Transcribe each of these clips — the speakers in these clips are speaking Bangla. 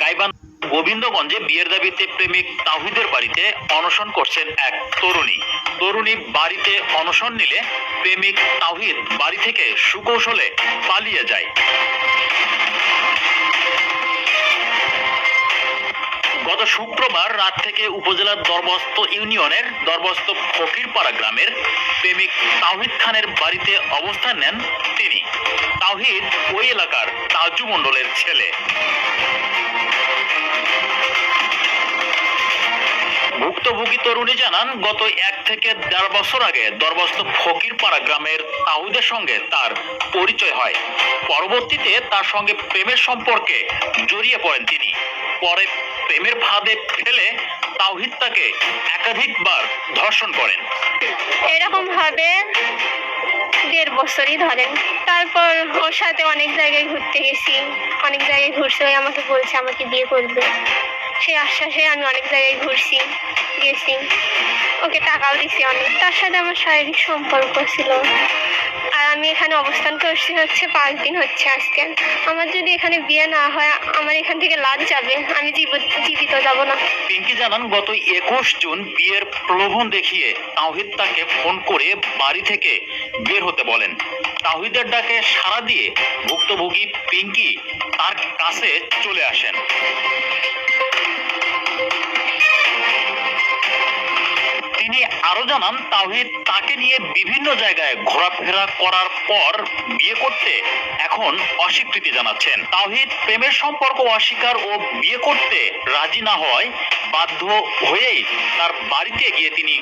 গাইবান্ধা গোবিন্দগঞ্জে বিয়ের দাবিতে প্রেমিক তাওহিদের বাড়িতে অনশন করছেন এক তরুণী বাড়িতে অনশন নিলে প্রেমিক তাওহিদ বাড়ি থেকে সুকৌশলে পালিয়ে যায়। গত শুক্রবার রাত থেকে উপজেলার দরবস্ত ইউনিয়নের দরবস্ত ফকিরপাড়া গ্রামের প্রেমিক তাওহিদ খানের বাড়িতে অবস্থান নেন তিনি। তাওহিদ ওই এলাকার তাজু মণ্ডলের ছেলে। ভুক্তভোগী তরুণী জানান, গত 1 থেকে 1.5 বছর আগে দরবস্ত ফকিরপাড়া গ্রামের তাওহিদের সঙ্গে তার পরিচয় হয়। পরবর্তীতে তার সঙ্গে প্রেমের সম্পর্কে জড়িয়ে পড়েন তিনি। পরে প্রেমের ফাঁদে ফেলে তাওহিদ তাকে একাধিকবার ধর্ষণ করেন। এরকম ভাবে 1.5 বছরই ধরেন। তারপর ওর সাথে অনেক জায়গায় ঘুরতে গেছি, অনেক জায়গায় ঘুরছে। ওই আমাকে বলছে আমাকে বিয়ে করবে, সেই আশ্বাসে আমি অনেক জায়গায় ঘুরছি, গেছি, ওকে টাকাও দিছি অনেক। তার সাথে আমার শারীরিক সম্পর্ক ছিল। আর আমি এখানে অবস্থান করছি হচ্ছে 5 দিন হচ্ছে আজকে। আমার যদি এখানে বিয়ে না হয় আমার এখান থেকে লাশ যাবে, আমি জীবিত যাব না। পিঙ্কি জানান, গত 21 জুন বিয়ের প্রলোভন দেখিয়ে তাওহিদ তাকে ফোন করে বাড়ি থেকে বের হতে বলেন। তাওহিদের ডাকে সাড়া দিয়ে ভুক্তভোগী পিঙ্কি তার কাছে চলে আসেন। তিনি আরো জানান, তাওহিদ তাকে নিয়ে বিভিন্ন জায়গায় ঘোরাফেরা করার পর বিয়ে করতে এখন অস্বীকৃতি জানাচ্ছেন। তাওহিদ প্রেমের সম্পর্ক অস্বীকার ও বিয়ে করতে রাজি না হওয়ায় বাধ্য হয়েই তার বাড়িতে গিয়ে তিনি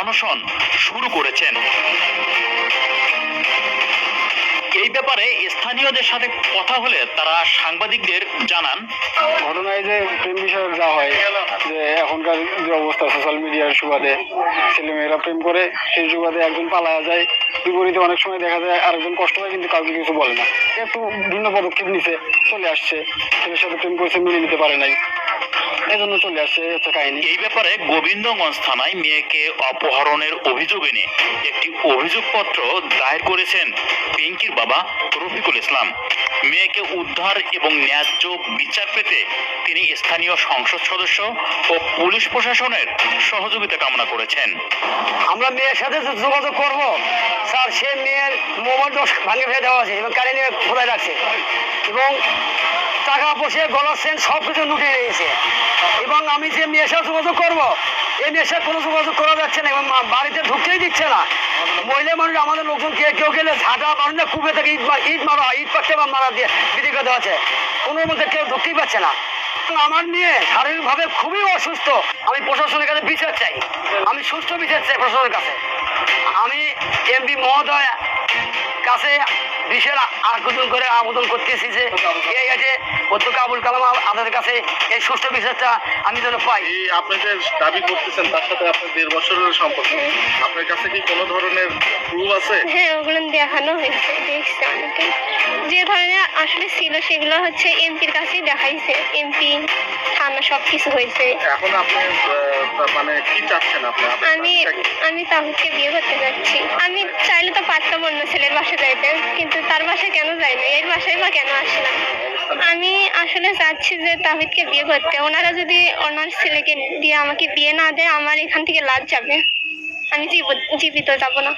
অনশন শুরু করেছেন। এই ব্যাপারে স্থানীয়দের সাথে কথা হলে তারা সাংবাদিকদের জানান, ঘটনায় যে প্রেম বিষয়ে যা হয় যে এখনকার যে অবস্থা সোশ্যাল মিডিয়ার সুবাদে ছেলেমেয়েরা প্রেম করে, সেই সুবাদে একজন পালায়া যায়, বিপরীতে অনেক সময় দেখা যায় আরেকজন কষ্ট হয় কিন্তু কাউকে কিছু বলে না। একটু ভিন্ন পদক্ষেপ নিছে, চলে আসছে, ছেলের সাথে প্রেম করছে, মেনে নিতে পারে নাই, এই জন্য চলে আসছে হচ্ছে কাহিনী। এই ব্যাপারে গোবিন্দগঞ্জ থানায় মেয়েকে অপহরণের অভিযোগ এনে একটি অভিযোগপত্র দায়ের করেছেন পিঙ্কির বাবা রফিকুল ইসলাম। মেয়েকে উদ্ধার এবং ন্যায্য বিচার পেতে তিনি স্থানীয় সংসদ সদস্য ও পুলিশ প্রশাসনের সহযোগিতা কামনা করেছেন। আমরা মেয়ের সাথে যোগাযোগ করব স্যার, সে মেয়ের মোবাইল ভাঙে ফেলে দেওয়া আছে এবং কানে নিয়ে খোলা রাখছে এবং টাকা পয়সা গলার সেন সব কিছু লুটে নিয়েছে। এবং আমি যে মেয়ের সাথে যোগাযোগ করবো, এই মেয়ের সাথে কোনো যোগাযোগ করা যাচ্ছে না এবং বাড়িতে ঢুকতেই দিচ্ছে না। মহিলা মানুষ আমাদের লোকজন কেউ গেলে ঝাঁটা মানুষ না, কুপে থেকে ইট মারা, ইট পাচ্ছে বা মারা দিয়ে বিক্রি করে দেওয়া আছে, কোনোর মধ্যে কেউ ঢুকতেই পারছে না। আমার মেয়ে শারীরিকভাবে খুবই অসুস্থ। আমি প্রশাসনের কাছে বিচার চাই, আমি সুস্থ বিচার চাই প্রশাসনের কাছে। আমি এমপি মহোদয় কাছে বিশেষ আবেদন করে করতেছি যে এই আছে অধ্যক্ষ আবুল কালাম আজাদের কাছে এই সুস্থ বিচারটা আমি যেন পাই। আপনি যে দাবি করতেছেন তার সাথে আপনার 1.5 বছরের সম্পর্ক, আপনার কাছে কি কোনো ধরনের প্রুফ আছে? হ্যাঁ, ওগুলো দেখানো হয়েছে, দেখছি অনেকে। যে ধরনের আসলে ছিল সেগুলো হচ্ছে এমপির কাছেই দেখাইছে, এমপি থানা সবকিছু হয়েছে। এখন আপনি মানে কি চাচ্ছেন? আমি তাহিদকে বিয়ে করতে যাচ্ছি। আমি চাইলে তো পারতাম অন্য ছেলের বাসায় যাইতে, কিন্তু তার বাসায় কেন যাই না, এর বাসায় বা কেন আসলাম? আমি আসলে চাচ্ছি যে তাহিদকে বিয়ে করতে। ওনারা যদি ওনার ছেলেকে দিয়ে আমাকে বিয়ে না দেয় আমার এখান থেকে লাশ যাবে, আমি জীবিত যাব না।